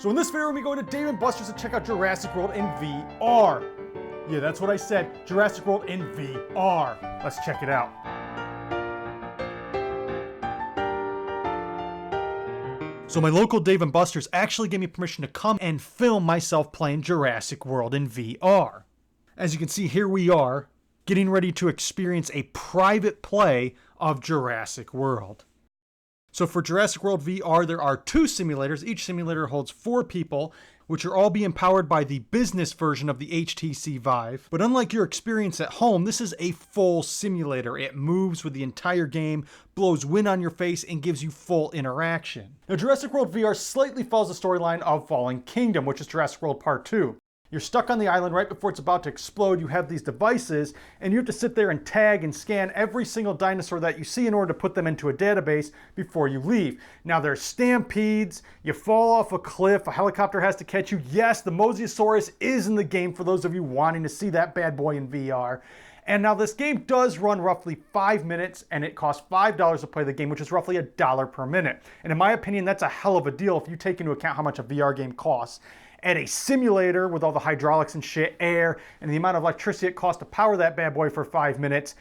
So in this video, we're going to go to Dave & Buster's to check out Jurassic World in VR. Yeah, that's what I said, Jurassic World in VR. Let's check it out. So my local Dave & Buster's actually gave me permission to come and film myself playing Jurassic World in VR. As you can see, here we are, getting ready to experience a private play of Jurassic World. So for Jurassic World VR, there are 2 simulators. Each simulator holds 4 people, which are all being powered by the business version of the HTC VIVE. But unlike your experience at home, this is a full simulator. It moves with the entire game, blows wind on your face, and gives you full interaction. Now, Jurassic World VR slightly follows the storyline of Fallen Kingdom, which is Jurassic World Part 2. You're stuck on the island right before it's about to explode. You have these devices, and you have to sit there and tag and scan every single dinosaur that you see in order to put them into a database before you leave. Now, there's stampedes, you fall off a cliff, a helicopter has to catch you. Yes, the Mosasaurus is in the game for those of you wanting to see that bad boy in VR. And now this game does run roughly 5 minutes, and it costs $5 to play the game, which is roughly $1 per minute. And in my opinion, that's a hell of a deal if you take into account how much a VR game costs. At a simulator with all the hydraulics and shit, air, and the amount of electricity it costs to power that bad boy for 5 minutes,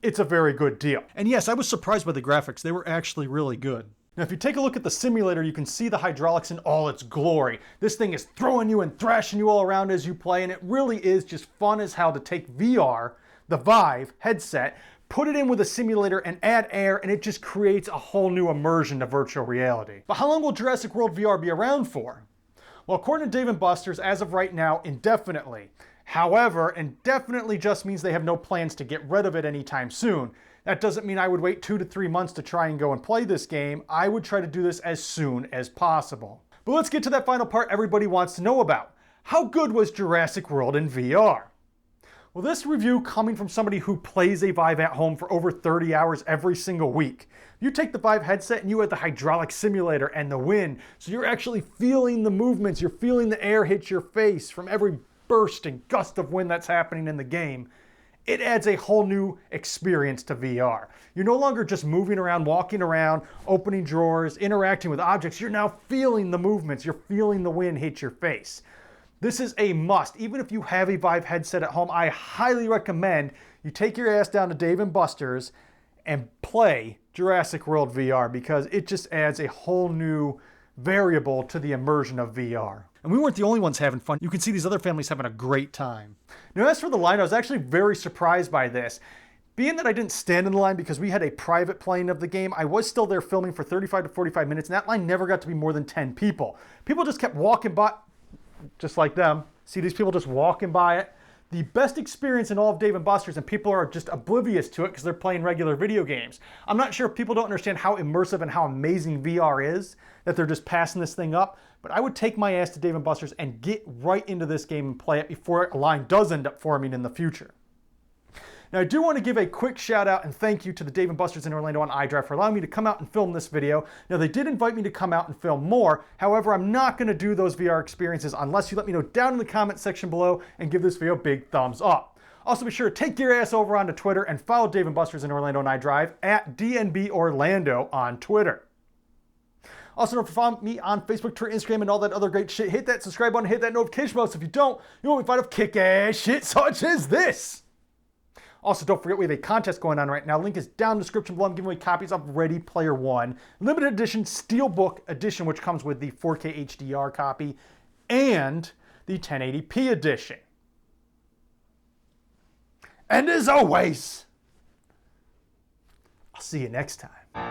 it's a very good deal. And yes, I was surprised by the graphics. They were actually really good. Now, if you take a look at the simulator, you can see the hydraulics in all its glory. This thing is throwing you and thrashing you all around as you play, and it really is just fun as hell to take VR, the Vive headset, put it in with a simulator and add air, and it just creates a whole new immersion to virtual reality. But how long will Jurassic World VR be around for? Well, according to Dave & Buster's, as of right now, indefinitely. However, indefinitely just means they have no plans to get rid of it anytime soon. That doesn't mean I would wait 2 to 3 months to try and go and play this game. I would try to do this as soon as possible. But let's get to that final part everybody wants to know about. How good was Jurassic World in VR? Well, this review coming from somebody who plays a Vive at home for over 30 hours every single week. You take the Vive headset and you add the hydraulic simulator and the wind, so you're actually feeling the movements, you're feeling the air hit your face from every burst and gust of wind that's happening in the game. It adds a whole new experience to VR. You're no longer just moving around, walking around, opening drawers, interacting with objects. You're now feeling the movements, you're feeling the wind hit your face. This is a must. Even if you have a Vive headset at home, I highly recommend you take your ass down to Dave & Buster's and play Jurassic World VR because it just adds a whole new variable to the immersion of VR. And we weren't the only ones having fun. You can see these other families having a great time. Now, as for the line, I was actually very surprised by this. Being that I didn't stand in the line because we had a private playing of the game, I was still there filming for 35 to 45 minutes, and that line never got to be more than 10 people. People just kept walking by, just like them. See these people just walking by it? The best experience in all of Dave & Buster's, and people are just oblivious to it because they're playing regular video games. I'm not sure if people don't understand how immersive and how amazing VR is, that they're just passing this thing up, but I would take my ass to Dave & Buster's and get right into this game and play it before a line does end up forming in the future. Now, I do want to give a quick shout out and thank you to the Dave & Buster's in Orlando on iDrive for allowing me to come out and film this video. Now, they did invite me to come out and film more. However, I'm not going to do those VR experiences unless you let me know down in the comment section below and give this video a big thumbs up. Also, be sure to take your ass over onto Twitter and follow Dave & Buster's in Orlando on iDrive at DNB Orlando on Twitter. Also, don't forget to follow me on Facebook, Twitter, Instagram, and all that other great shit. Hit that subscribe button, hit that notification bell, so if you don't, you won't be find of kick-ass shit such as this. Also, don't forget we have a contest going on right now. Link is down in the description below. I'm giving away copies of Ready Player One, limited edition Steelbook edition, which comes with the 4K HDR copy, and the 1080p edition. And as always, I'll see you next time.